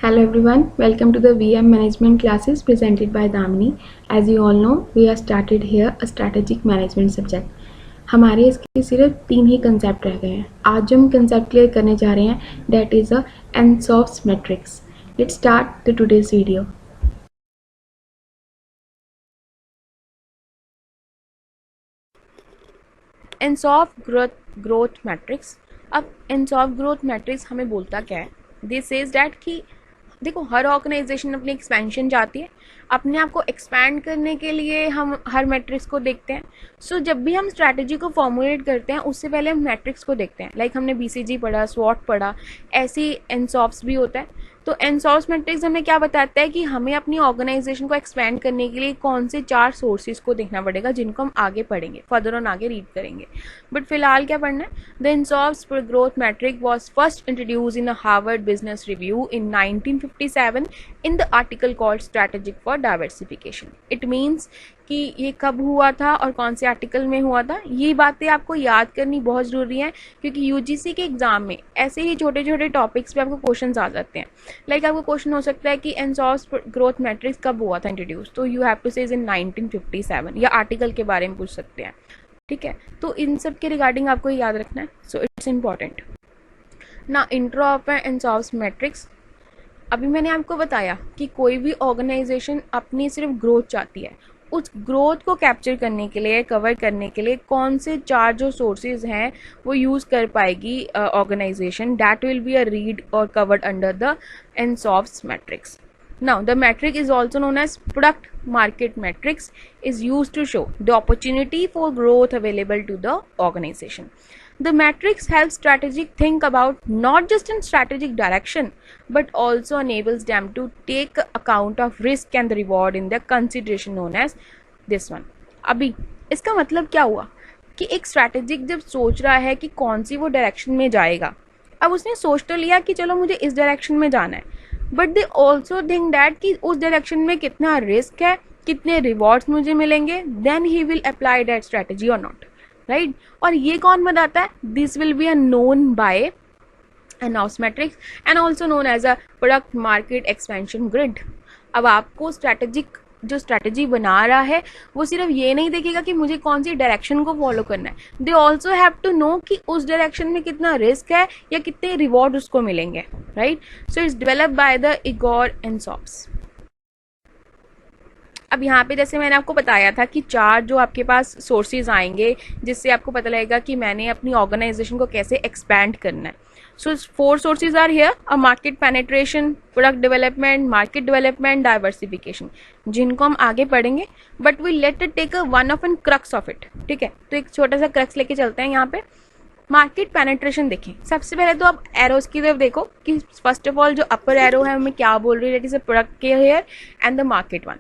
Hello everyone, welcome to the VM management classes presented by Damini. As you all know, we have started here a strategic management subject. हमारे इसके सिर्फ 3 ही concept रह गए हैं. आज जो हम कंसेप्ट क्लियर करने जा रहे हैं that is a Ansoff's matrix. Let's start the today's video. Ansoff growth matrix. अब Ansoff growth matrix हमें बोलता क्या है? This says that कि देखो हर ऑर्गेनाइजेशन अपनी एक्सपेंशन चाहती है. अपने आप को एक्सपैंड करने के लिए हम हर मैट्रिक्स को देखते हैं. सो जब भी हम स्ट्रैटेजी को फॉर्मुलेट करते हैं उससे पहले हम मैट्रिक्स को देखते हैं. लाइक हमने BCG पढ़ा, स्वॉट पढ़ा, ऐसी एनसॉफ्स भी होता है. तो एनसॉफ्स मैट्रिक्स हमें क्या बताता है कि हमें अपनी ऑर्गेनाइजेशन को एक्सपैंड करने के लिए कौन से 4 सोर्सेज को देखना पड़ेगा, जिनको हम आगे पढ़ेंगे, फर्दर ऑन आगे रीड करेंगे. बट फिलहाल क्या पढ़ना है? The Ansoff's growth matrix was first introduce in Harvard Business Review in 1957 in the article called Strategic for Diversification. It means कि ये कब हुआ था और कौन से आर्टिकल में हुआ था. ये बातें आपको याद करनी बहुत ज़रूरी है क्योंकि UGC के एग्जाम में ऐसे ही छोटे छोटे टॉपिक्स पे आपको क्वेश्चन आ जाते हैं. लाइक आपको क्वेश्चन हो सकता है कि एनसॉफ्स ग्रोथ मैट्रिक्स कब हुआ था इंट्रोड्यूस, तो यू हैव टू से इन 1957, या आर्टिकल के बारे में पूछ सकते हैं. ठीक है, तो इन सब के रिगार्डिंग आपको याद रखना है. So it's important. ना इंट्रो ऑफ एनसॉफ्स मैट्रिक्स. अभी मैंने आपको बताया कि कोई भी ऑर्गेनाइजेशन अपनी सिर्फ ग्रोथ चाहती है. उस ग्रोथ को कैप्चर करने के लिए, कवर करने के लिए कौन से 4 जो सोर्सेज हैं वो यूज़ कर पाएगी organisation. That will be a read और covered under the Ansoff's matrix. Now, the metric is also known as product market matrix, is used to show the opportunity for growth available to the organization. The matrix helps strategic think about not just in strategic direction, but also enables them to take account of risk and the reward in the consideration known as this one. अभी इसका मतलब क्या हुआ कि एक strategic जब सोच रहा है कि कौन सी वो डायरेक्शन में जाएगा, अब उसने सोच तो लिया कि चलो मुझे इस डायरेक्शन में जाना है, but they also think that कि उस डायरेक्शन में कितना रिस्क है, कितने रिवॉर्ड्स मुझे मिलेंगे, then he will apply that strategy और नॉट. राइट, और ये कौन बताता है? This will be a known by Ansoff matrix and also known as a product market expansion grid. अब आपको स्ट्रैटेजिक जो स्ट्रैटेजी बना रहा है वो सिर्फ ये नहीं देखेगा कि मुझे कौन सी डायरेक्शन को फॉलो करना है. They also have to know कि उस डायरेक्शन में कितना रिस्क है या कितने रिवॉर्ड उसको मिलेंगे. Right, so it's developed by the Igor Ansoff's. अब यहाँ पे जैसे मैंने आपको बताया था कि 4 जो आपके पास सोर्सेज आएंगे जिससे आपको पता लगेगा कि मैंने अपनी ऑर्गेनाइजेशन को कैसे एक्सपैंड करना है. So 4 sources are here: a market penetration, product development, market development, diversification, जिनको हम आगे पढ़ेंगे. But we let it take a one of and crux of it. ठीक है, तो एक छोटा सा क्रक्स लेके चलते हैं. यहाँ पे मार्केट पेनेट्रेशन देखें. सबसे पहले तो आप एरोस की तरफ देखो कि फर्स्ट ऑफ ऑल जो अपर एरो है हमें क्या बोल रही है, दैट इज अ प्रोडक्ट के here and the market one.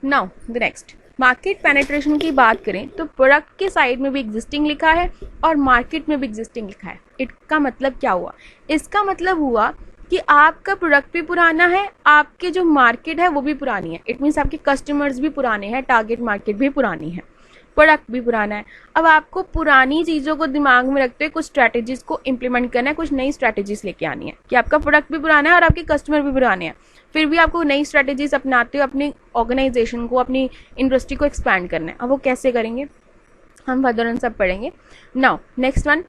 Now the next, market penetration की बात करें तो प्रोडक्ट के साइड में भी एग्जिस्टिंग लिखा है और मार्केट में भी एग्जिस्टिंग लिखा है. इसका मतलब क्या हुआ? इसका मतलब हुआ कि आपका प्रोडक्ट भी पुराना है, आपके जो मार्केट है वो भी पुरानी है. इट मीन्स आपके कस्टमर्स भी पुराने हैं, टारगेट मार्केट भी पुरानी है, प्रोडक्ट भी पुराना है. अब आपको पुरानी चीज़ों को दिमाग में रखते हुए कुछ स्ट्रैटेजीज को इम्प्लीमेंट करना है, कुछ नई स्ट्रैटेजीज लेके आनी है कि आपका प्रोडक्ट भी पुराना है और आपके कस्टमर भी पुराने हैं, फिर भी आपको नई स्ट्रैटेजीज अपनाते हुए अपनी ऑर्गेनाइजेशन को, अपनी इंडस्ट्री को एक्सपैंड करना है. अब वो कैसे करेंगे हम फर्दर ऑन सब पढ़ेंगे. Now next one,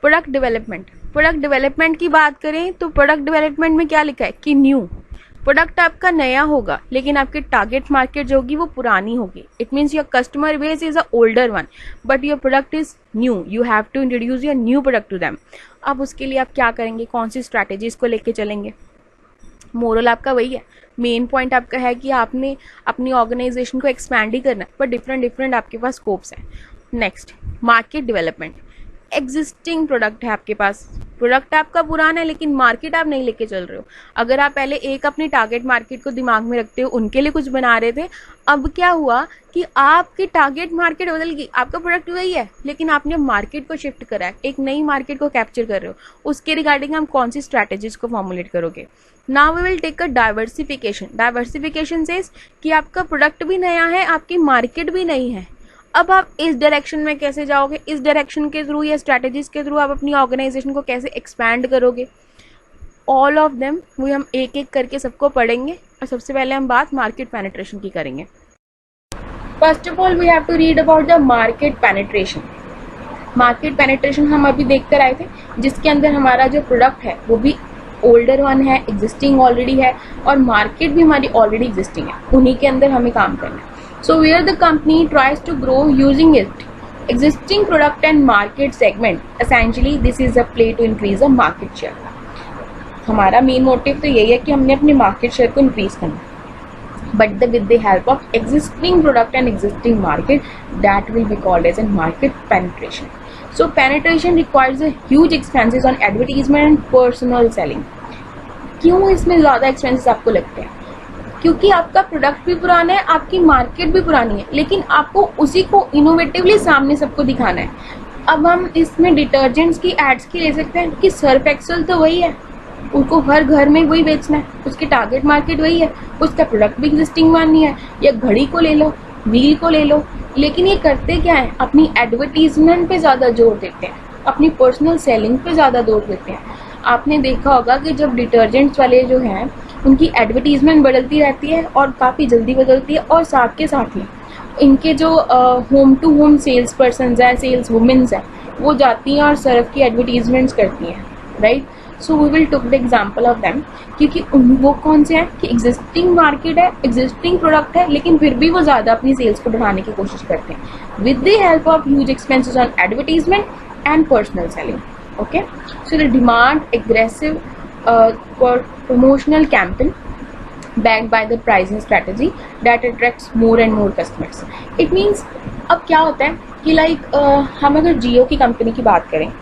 product development. Product development की बात करें तो प्रोडक्ट डेवलपमेंट में क्या लिखा है कि न्यू प्रोडक्ट आपका नया होगा लेकिन आपकी टारगेट मार्केट जो होगी वो पुरानी होगी. It means your customer base is a older one but your product is new. You have to introduce your new product to them. अब उसके लिए आप क्या करेंगे, कौन सी स्ट्रैटेजीज को लेके चलेंगे? मोरल आपका वही है, मेन पॉइंट आपका है कि आपने अपनी ऑर्गेनाइजेशन को एक्सपैंड ही करना है, पर डिफरेंट आपके पास स्कोप्स हैं. Next, market development. Existing product है आपके पास, प्रोडक्ट आपका पुराना है लेकिन मार्केट आप नहीं लेके चल रहे हो. अगर आप पहले एक अपनी टारगेट मार्केट को दिमाग में रखते हो, उनके लिए कुछ बना रहे थे, अब क्या हुआ कि आपकी टारगेट मार्केट बदल गई. आपका प्रोडक्ट वही है लेकिन आपने मार्केट को शिफ्ट करा है, एक नई मार्केट को कैप्चर कर रहे हो. उसके रिगार्डिंग हम कौन सी स्ट्रैटेजीज को फॉर्मुलेट करोगे? Now we will take a diversification. Diversification says कि आपका प्रोडक्ट भी नया है, आपकी मार्केट भी नई है. अब आप इस डायरेक्शन में कैसे जाओगे? इस डायरेक्शन के थ्रू या स्ट्रैटेजीज के थ्रू आप अपनी ऑर्गेनाइजेशन को कैसे एक्सपैंड करोगे? ऑल ऑफ देम वो हम एक एक करके सबको पढ़ेंगे और सबसे पहले हम बात मार्केट पेनिट्रेशन की करेंगे। First of all we have to read about the market penetration. Market penetration हम अभी देख कर आए थे, जिसके अंदर हमारा जो प्रोडक्ट है वो भी ओल्डर वन है, एग्जिस्टिंग ऑलरेडी है, और मार्केट भी हमारी ऑलरेडी एग्जिस्टिंग है, उन्हीं के अंदर हमें काम करना है। So where the company tries to grow using it existing product and market segment, essentially this is a play to increase the market share। हमारा मेन मोटिव तो यही है कि हमने अपने मार्केट शेयर को इंक्रीज करना है, but with the help of existing product and existing market, that will be called as an market penetration. So penetration requires a huge expenses on advertisement and personal selling. क्यों इसमें ज़्यादा expenses आपको लगते हैं? क्योंकि आपका प्रोडक्ट भी पुराना है, आपकी मार्केट भी पुरानी है, लेकिन आपको उसी को इनोवेटिवली सामने सबको दिखाना है। अब हम इसमें डिटर्जेंट्स की एड्स की ले सकते हैं कि सर्फ एक्सेल तो वही है, उनको हर घर में वही बेचना है, उसकी टारगेट मार्केट वही है, उसका प्रोडक्ट भी एग्जिस्टिंग वन ही है। या घड़ी को ले लो, व्हील को ले लो, लेकिन ये करते क्या है, अपनी एडवर्टीजमेंट पे ज़्यादा जोर देते हैं, अपनी पर्सनल सेलिंग पे ज़्यादा जोर देते हैं। आपने देखा होगा कि जब डिटर्जेंट्स वाले जो हैं उनकी एडवर्टीजमेंट बदलती रहती है और काफ़ी जल्दी बदलती है, और साथ के साथ ही इनके जो home to home sales person हैं, सेल्स वुमेन्स हैं, वो जाती हैं और सर्फ की एडवर्टीजमेंट्स करती हैं, right. So we will took the example of them, क्योंकि वो कौन से हैं कि एग्जिस्टिंग मार्केट है, एग्जिस्टिंग प्रोडक्ट है, लेकिन फिर भी वो ज़्यादा अपनी सेल्स को बढ़ाने की कोशिश करते हैं with the help of huge expenses on advertisement and personal selling. Okay, so the demand aggressive promotional campaign backed by the pricing strategy that attracts more and more customers। It means अब क्या होता है कि हम अगर जियो की company की बात करें,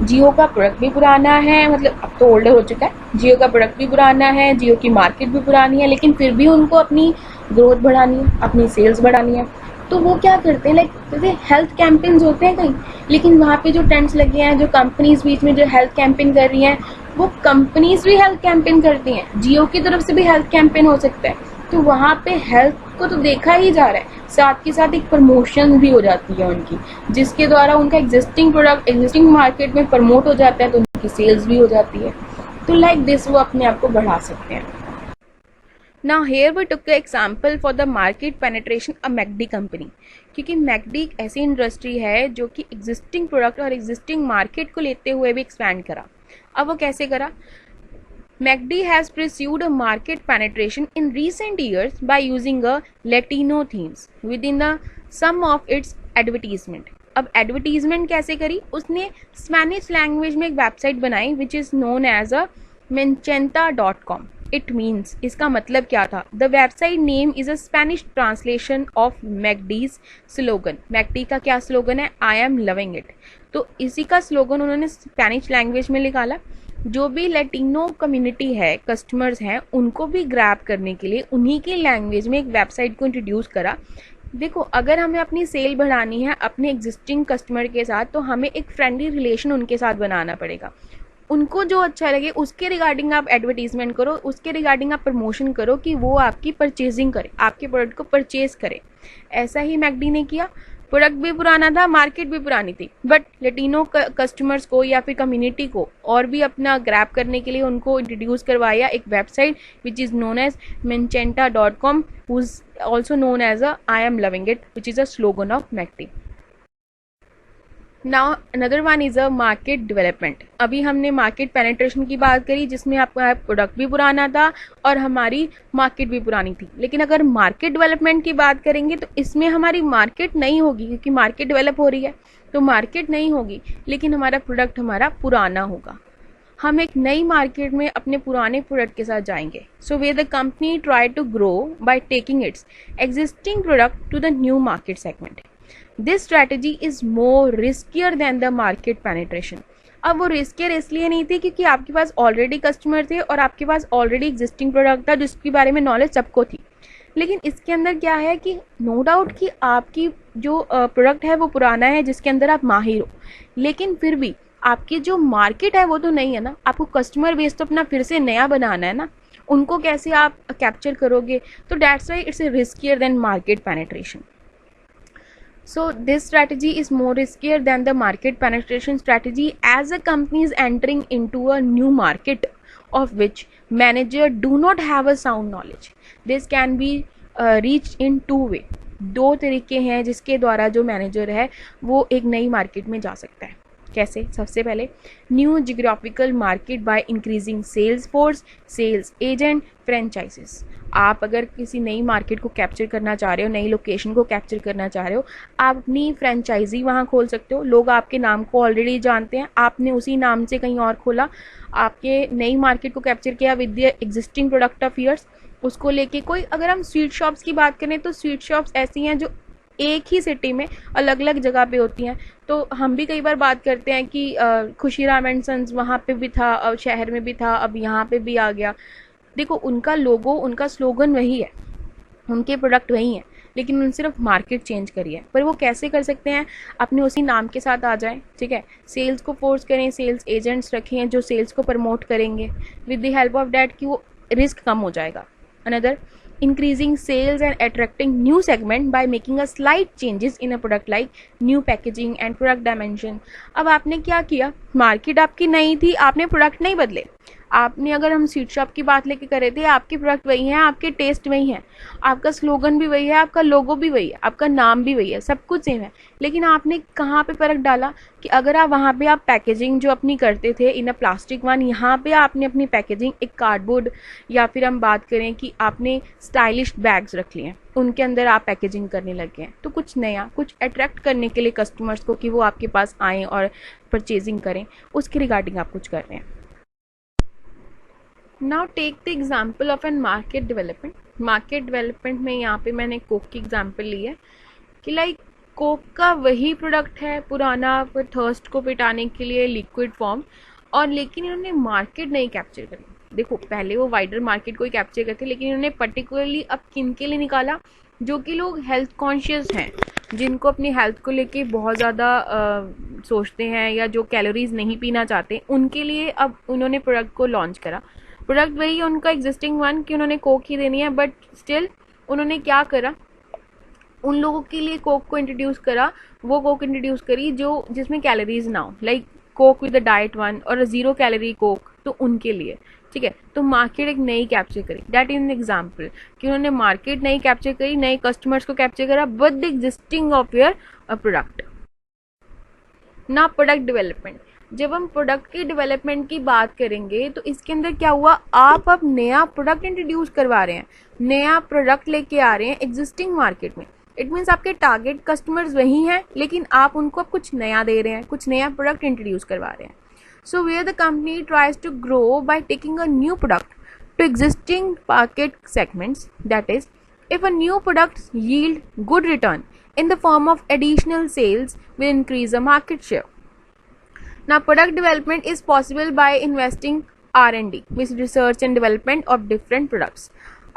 जियो का प्रोडक्ट भी पुराना है, मतलब अब तो ओल्डर हो चुका है, जियो का प्रोडक्ट भी पुराना है, जियो की मार्केट भी पुरानी है, लेकिन फिर भी उनको अपनी ग्रोथ बढ़ानी है, अपनी सेल्स बढ़ानी है। तो वो क्या करते हैं, जैसे हेल्थ कैंपेन्स होते हैं कहीं, लेकिन वहाँ पे जो टेंट्स लगे हैं, जो कंपनीज बीच में जो हेल्थ कैंपेन कर रही हैं, वो कंपनीज भी हेल्थ कैंपेन करती हैं, जियो की तरफ से भी हेल्थ कैंपेन हो सकता है। तो वहाँ पे हेल्थ को तो देखा ही जा रहा है, साथ के साथ एक प्रमोशन भी हो जाती है उनकी, जिसके द्वारा उनका एग्जिस्टिंग प्रोडक्ट एग्जिस्टिंग मार्केट में प्रमोट हो जाता है, तो उनकी सेल्स भी हो जाती है। तो लाइक दिस वो अपने आप को बढ़ा सकते हैं। Now here we took the example for the market penetration of McD company, क्योंकि मैकडी एक ऐसी इंडस्ट्री है जो कि एग्जिस्टिंग प्रोडक्ट और एग्जिस्टिंग मार्केट को लेते हुए भी एक्सपैंड करा। अब वो कैसे करा? McD has pursued a market penetration in recent years by using a Latino themes within the some of its advertisement। अब एडवर्टीजमेंट कैसे करी? उसने स्पेनिश लैंग्वेज में एक वेबसाइट बनाई which is known as a mencenta.com। It means, इसका मतलब क्या था? The website name is a Spanish translation of McD's slogan. McD का क्या स्लोगन है? I am loving it. तो इसी का स्लोगन उन्होंने स्पेनिश लैंग्वेज में निकाला। जो भी लैटिनो कम्युनिटी है, कस्टमर्स हैं, उनको भी ग्रैब करने के लिए उन्हीं की लैंग्वेज में एक वेबसाइट को इंट्रोड्यूस करा। देखो, अगर हमें अपनी सेल बढ़ानी है अपने एग्जिस्टिंग कस्टमर के साथ, तो हमें एक फ्रेंडली रिलेशन उनके साथ बनाना पड़ेगा। उनको जो अच्छा लगे उसके रिगार्डिंग आप एडवर्टीजमेंट करो, उसके रिगार्डिंग आप प्रमोशन करो कि वो आपकी परचेजिंग करे, आपके प्रोडक्ट को परचेज करे। ऐसा ही मैकडी ने किया। प्रोडक्ट भी पुराना था, मार्केट भी पुरानी थी, बट लेटिनो कस्टमर्स को या फिर कम्युनिटी को और भी अपना ग्रैब करने के लिए उनको इंट्रोड्यूस करवाया एक website which is known as mencenta.com, who is also known as a I am loving it, which is a slogan of McD. Now another one is a market development. अभी हमने market penetration की बात करी, जिसमें आपका product भी पुराना था और हमारी मार्केट भी पुरानी थी। लेकिन अगर मार्केट डेवलपमेंट की बात करेंगे तो इसमें हमारी मार्केट नहीं होगी, क्योंकि मार्केट डेवलप हो रही है, तो मार्केट नहीं होगी, लेकिन हमारा प्रोडक्ट हमारा पुराना होगा। हम एक नई मार्केट में अपने पुराने प्रोडक्ट के साथ जाएंगे। So way the company try to grow by taking its existing product to the new market segment. This strategy is more riskier than the market penetration. अब वो रिस्कियर इसलिए नहीं थी क्योंकि आपके पास ऑलरेडी कस्टमर थे और आपके पास ऑलरेडी एग्जिस्टिंग प्रोडक्ट था जिसके बारे में नॉलेज सबको थी। लेकिन इसके अंदर क्या है कि नो डाउट कि आपकी जो प्रोडक्ट है वो पुराना है जिसके अंदर आप माहिर हो, लेकिन फिर भी आपकी जो मार्केट है वो तो नहीं है ना। आपको कस्टमर बेस तो अपना फिर से नया बनाना है ना, उनको कैसे आप कैप्चर करोगे? तो that's why it's riskier than market penetration. So this strategy is more riskier than the market penetration strategy as a company is entering into a new market of which manager do not have a sound knowledge. This can be reached in two way. दो तरीके हैं जिसके द्वारा जो manager है वो एक नई मार्केट में जा सकता है. कैसे? सबसे पहले new geographical market by increasing sales force, sales agent, franchises. आप अगर किसी नई मार्केट को कैप्चर करना चाह रहे हो, नई लोकेशन को कैप्चर करना चाह रहे हो, आप अपनी फ्रेंचाइजी वहाँ खोल सकते हो. लोग आपके नाम को ऑलरेडी जानते हैं, आपने उसी नाम से कहीं और खोला, आपके नई मार्केट को कैप्चर किया with the existing product of years. उसको लेके कोई, अगर हम स्वीट शॉप्स की बात करें तो स्वीट शॉप्स ऐसी हैं जो एक ही सिटी में अलग अलग जगह पे होती हैं. तो हम भी कई बार बात करते हैं कि खुशीराम एंड सन्स वहाँ पे भी था, अब शहर में भी था, अब यहाँ पे भी आ गया. देखो, उनका लोगो, उनका स्लोगन वही है, उनके प्रोडक्ट वही हैं, लेकिन उन्होंने सिर्फ मार्केट चेंज करी है. पर वो कैसे कर सकते हैं? अपने उसी नाम के साथ आ जाएं. ठीक है, सेल्स को फोर्स करें, सेल्स एजेंट्स रखें जो सेल्स को प्रमोट करेंगे. With the help of that कि वो रिस्क कम हो जाएगा. Another, increasing sales and attracting new segment by making a slight changes in a product like new packaging and product dimension. अब आपने क्या किया? मार्केट आपकी नई थी, आपने प्रोडक्ट नहीं बदले. आपने, अगर हम स्वीट शॉप की बात लेके कर रहे थे, आपके प्रोडक्ट वही हैं, आपके टेस्ट वही हैं, आपका स्लोगन भी वही है, आपका लोगो भी वही है, आपका नाम भी वही है, सब कुछ सेम है. लेकिन आपने कहाँ पे फ़र्क डाला कि अगर आप वहाँ पे आप पैकेजिंग जो अपनी करते थे इन अ प्लास्टिक वन, यहाँ पे आपने अपनी पैकेजिंग एक कार्डबोर्ड, या फिर हम बात करें कि आपने स्टाइलिश बैग्स रख लिए हैं, उनके अंदर आप पैकेजिंग करने लगे हैं. तो कुछ नया, कुछ अट्रैक्ट करने के लिए कस्टमर्स को कि वो आपके पास आएँ और परचेजिंग करें, उसके रिगार्डिंग आप कुछ कर रहे हैं. Now take the example of an market development. Market development में यहाँ पे मैंने कोक की एग्जाम्पल ली है कि लाइक कोक का वही प्रोडक्ट है पुराना, पर थर्स्ट को मिटाने के लिए लिक्विड फॉर्म, और लेकिन इन्होंने मार्केट नहीं कैप्चर करी. देखो, पहले वो वाइडर मार्केट को ही कैप्चर करते, लेकिन इन्होंने पर्टिकुलरली अब किन के लिए निकाला? जो कि लोग हेल्थ कॉन्शियस हैं, जिनको अपनी हेल्थ को लेके बहुत ज़्यादा सोचते हैं, या जो कैलोरीज नहीं पीना चाहते, उनके लिए अब उन्होंने प्रोडक्ट को लॉन्च करा. प्रोडक्ट वही है उनका एग्जिस्टिंग वन कि उन्होंने कोक ही देनी है, बट स्टिल उन्होंने क्या करा? उन लोगों के लिए कोक को इंट्रोड्यूस करा, वो कोक इंट्रोड्यूस करी जो जिसमें कैलोरीज ना हो, like Coke with the diet one और 0 कैलोरी कोक, तो उनके लिए. ठीक है, तो मार्केट एक नई कैप्चर करी. दैट इज एन एग्जाम्पल कि उन्होंने मार्केट नई कैप्चर करी, नए कस्टमर्स को कैप्चर करा with the existing of your product. ना प्रोडक्ट डेवलपमेंट, जब हम प्रोडक्ट की डेवलपमेंट की बात करेंगे तो इसके अंदर क्या हुआ? आप अब नया प्रोडक्ट इंट्रोड्यूस करवा रहे हैं, नया प्रोडक्ट लेके आ रहे हैं एग्जिस्टिंग मार्केट में. इट मीन्स आपके टारगेट कस्टमर्स वही हैं, लेकिन आप उनको अब कुछ नया दे रहे हैं, कुछ नया प्रोडक्ट इंट्रोड्यूस करवा रहे हैं. So where the company tries to grow by taking a new product to existing market segments. That is, if a new product yield good return in the form of additional sales will increase the market share. Now, product development is possible by investing R&D, which research and development of different products.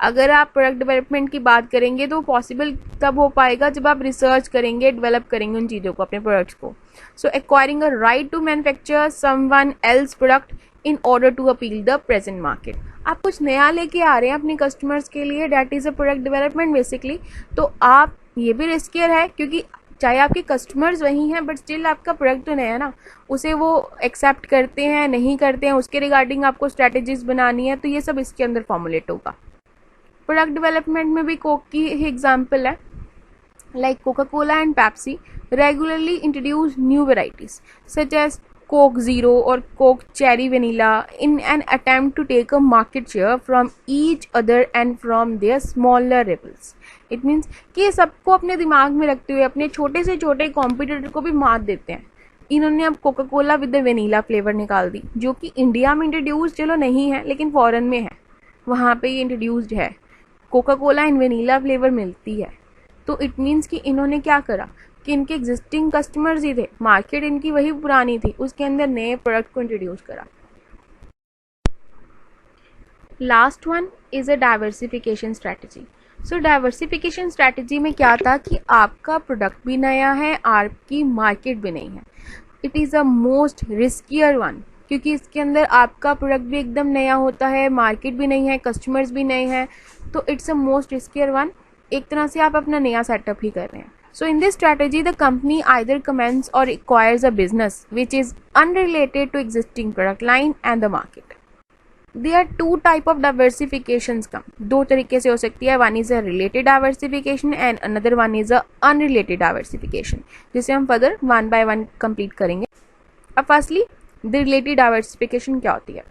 अगर आप product development की बात करेंगे तो possible तब हो पाएगा जब आप रिसर्च करेंगे, डेवलप करेंगे उन चीज़ों को, अपने प्रोडक्ट्स को. So acquiring a right to manufacture someone else product in order to appeal the present market. आप कुछ नया लेके आ रहे हैं अपने कस्टमर्स के लिए, that is a product development basically. तो आप, ये भी रिस्कियर है क्योंकि चाहे आपके कस्टमर्स वही हैं, बट स्टिल आपका प्रोडक्ट तो नया है ना, उसे वो एक्सेप्ट करते हैं नहीं करते हैं, उसके रिगार्डिंग आपको स्ट्रैटेजीज बनानी है. तो ये सब इसके अंदर फॉर्मुलेट होगा. प्रोडक्ट डेवलपमेंट में भी कोक की ही एग्जाम्पल है, like Coca Cola and Pepsi regularly introduce new varieties such as Coke Zero or Coke Cherry Vanilla in an attempt to take a market share from each other and from their smaller rivals. It means कि ये सबको अपने दिमाग में रखते हुए अपने छोटे से छोटे कॉम्पिटिटर को भी मात देते हैं. इन्होंने अब Coca Cola with the vanilla flavour निकाल दी, जो कि इंडिया में इंट्रोड्यूस चलो नहीं है, लेकिन फॉरेन में है, वहाँ पे ये इंट्रोड्यूस्ड है. कोका कोला इन वेनीला फ्लेवर मिलती है. तो इट मीन्स कि इन्होंने क्या करा कि इनके एग्जिस्टिंग कस्टमर्स ही थे, मार्केट इनकी वही पुरानी थी, उसके अंदर नए प्रोडक्ट को इंट्रोड्यूस करा. Last one is a diversification strategy. So diversification strategy में क्या था कि आपका प्रोडक्ट भी नया है, आपकी मार्केट भी नहीं है. It is a most riskier one, क्योंकि इसके अंदर आपका प्रोडक्ट भी एकदम नया होता है, मार्केट भी नहीं है, कस्टमर्स भी नए हैं. तो it's a most riskier one. एक तरह से आप अपना नया सेटअप ही कर रहे हैं. So in this strategy, the company either commences or acquires a business which is unrelated to existing product line and the market. There are two type of diversifications का, दो तरीके से हो सकती है. One is a related diversification and another one is a unrelated diversification, जिसे हम further one by one complete करेंगे. अब फर्स्टली द रिलेटेड डाइवर्सिफिकेशन क्या होती है.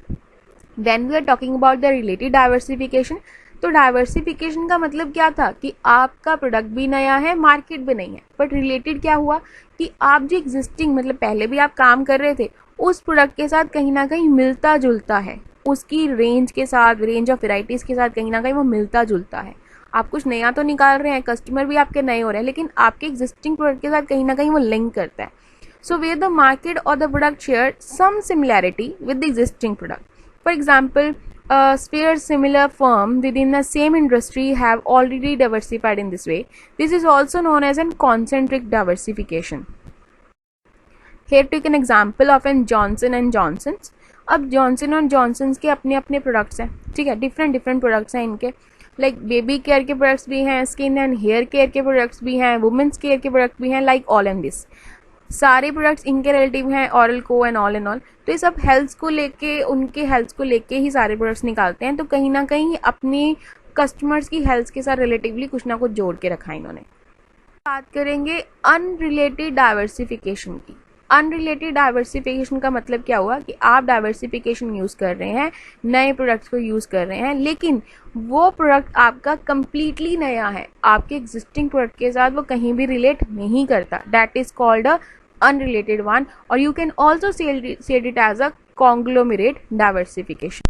When we are talking about the related diversification, तो डाइवर्सिफिकेशन का मतलब क्या था कि आपका प्रोडक्ट भी नया है, मार्केट भी नहीं है, बट रिलेटेड क्या हुआ कि आप जो एग्जिस्टिंग मतलब पहले भी आप काम कर रहे थे उस प्रोडक्ट के साथ कहीं ना कहीं मिलता जुलता है, उसकी रेंज के साथ, रेंज ऑफ वेराइटीज़ के साथ कहीं ना कहीं वो मिलता जुलता है. आप कुछ नया तो निकाल रहे हैं, कस्टमर भी आपके नए हो रहे हैं, लेकिन आपके एग्जिस्टिंग प्रोडक्ट के साथ कहीं ना कहीं वो लिंक करता है. So where the market or the product share some similarity with the existing product. For example, a sphere similar firm within the same industry have already diversified in this way. This is also known as a concentric diversification. Here take an example of an Johnson and Johnson's. अब Johnson और Johnson's के अपने अपने products हैं, ठीक है, different different products हैं इनके. लाइक बेबी केयर के प्रोडक्ट्स भी हैं, स्किन एंड हेयर केयर के प्रोडक्ट्स भी हैं, वुमेन्स केयर के प्रोडक्ट भी हैं, लाइक ऑल एंड दिस. सारे प्रोडक्ट्स इनके रिलेटिव हैं, ऑरल को एंड ऑल एंड ऑल. तो ये सब हेल्थ को लेके, उनके हेल्थ को लेके ही सारे प्रोडक्ट्स निकालते हैं. तो कहीं ना कहीं अपनी कस्टमर्स की हेल्थ के साथ रिलेटिवली कुछ ना कुछ जोड़ के रखा इन्होंने. बात करेंगे अनरिलेटेड डाइवर्सिफिकेशन की. अनरिलेटेड डाइवर्सिफिकेशन का मतलब क्या हुआ कि आप डाइवर्सिफिकेशन यूज़ कर रहे हैं, नए प्रोडक्ट्स को यूज़ कर रहे हैं, लेकिन वो प्रोडक्ट आपका कंप्लीटली नया है, आपके एग्जिस्टिंग प्रोडक्ट के साथ वो कहीं भी रिलेट नहीं करता. That is called a unrelated one, और you can also said it as a conglomerate diversification.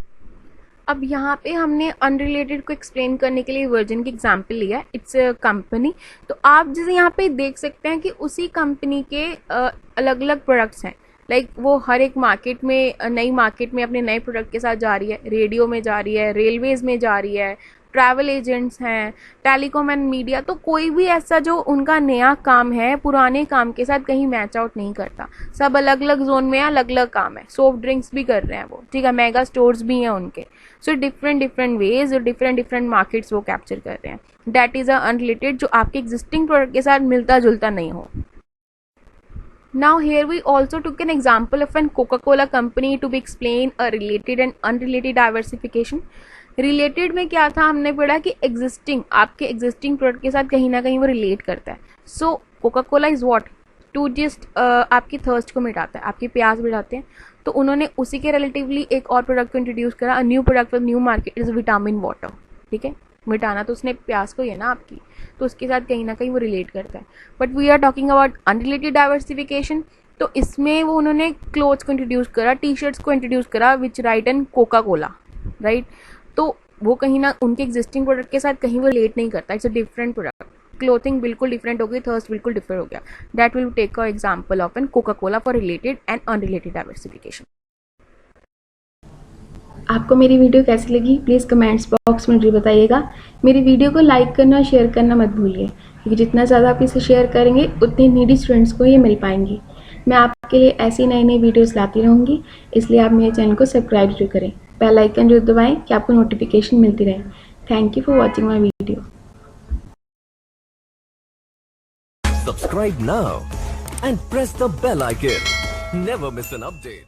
अब यहाँ पे हमने अनरिलेटेड को एक्सप्लेन करने के लिए वर्जन की एग्जांपल लिया है. It's a company. तो आप जैसे यहाँ पे देख सकते हैं कि उसी कंपनी के अलग अलग प्रोडक्ट्स हैं. लाइक वो हर एक मार्केट में, नई मार्केट में अपने नए प्रोडक्ट के साथ जा रही है. रेडियो में जा रही है, रेलवेज़ में जा रही है, ट्रैवल एजेंट्स हैं, टेलीकॉम एंड मीडिया. तो कोई भी ऐसा जो उनका नया काम है पुराने काम के साथ कहीं मैच आउट नहीं करता. सब अलग अलग जोन में अलग अलग काम है. सॉफ्ट ड्रिंक्स भी कर रहे हैं वो, ठीक है, मेगा स्टोर्स भी हैं उनके. सो डिफरेंट डिफरेंट वेज और डिफरेंट डिफरेंट मार्केट्स वो कैप्चर कर रहे हैं. दैट इज अ अनरिलेटेड, जो आपके एग्जिस्टिंग प्रोडक्ट के साथ मिलता जुलता नहीं हो. Now here we also took an example of an Coca-Cola company to be explain a related and unrelated diversification. Related में क्या था, हमने पढ़ा कि एग्जिस्टिंग, आपके एग्जिस्टिंग प्रोडक्ट के साथ कहीं ना कहीं वो रिलेट करता है. So Coca Cola is what, to just आपकी थर्स्ट को मिटाता है, आपकी प्यास मिटाते हैं. तो उन्होंने उसी के रिलेटिवली एक और प्रोडक्ट को इंट्रोड्यूस करा, अ new product for new market is vitamin water. ठीक है, मिटाना तो उसने प्यास को ही है ना आपकी, तो उसके साथ कहीं ना कहीं वो रिलेट करता है. But we are talking about unrelated diversification. तो इसमें वो उन्होंने क्लोथ्स को इंट्रोड्यूस करा, टी शर्ट्स को इंट्रोड्यूस करा which right an Coca Cola, right. तो वो कहीं ना उनके एग्जिस्टिंग प्रोडक्ट के साथ कहीं वो रिलेट नहीं करता. It's a different product. Clothing बिल्कुल डिफरेंट हो गई, थर्स्ट बिल्कुल डिफरेंट हो गया. That will take a example of an Coca Cola for related and unrelated diversification. आपको मेरी वीडियो कैसी लगी प्लीज़ कमेंट्स बॉक्स में जरूर बताइएगा. मेरी वीडियो को लाइक करना और शेयर करना मत भूलिए, क्योंकि जितना ज़्यादा आप इसे शेयर करेंगे उतनी नीडी स्टूडेंट्स को ये मिल पाएंगी. मैं आपके लिए ऐसी नई नई वीडियोस लाती रहूँगी, इसलिए आप मेरे चैनल को सब्सक्राइब जरूर करें, बेल आइकन जरूर दबाएं कि आपको नोटिफिकेशन मिलती रहे. Thank you for watching my video. Subscribe now and press the bell icon. Never miss an update.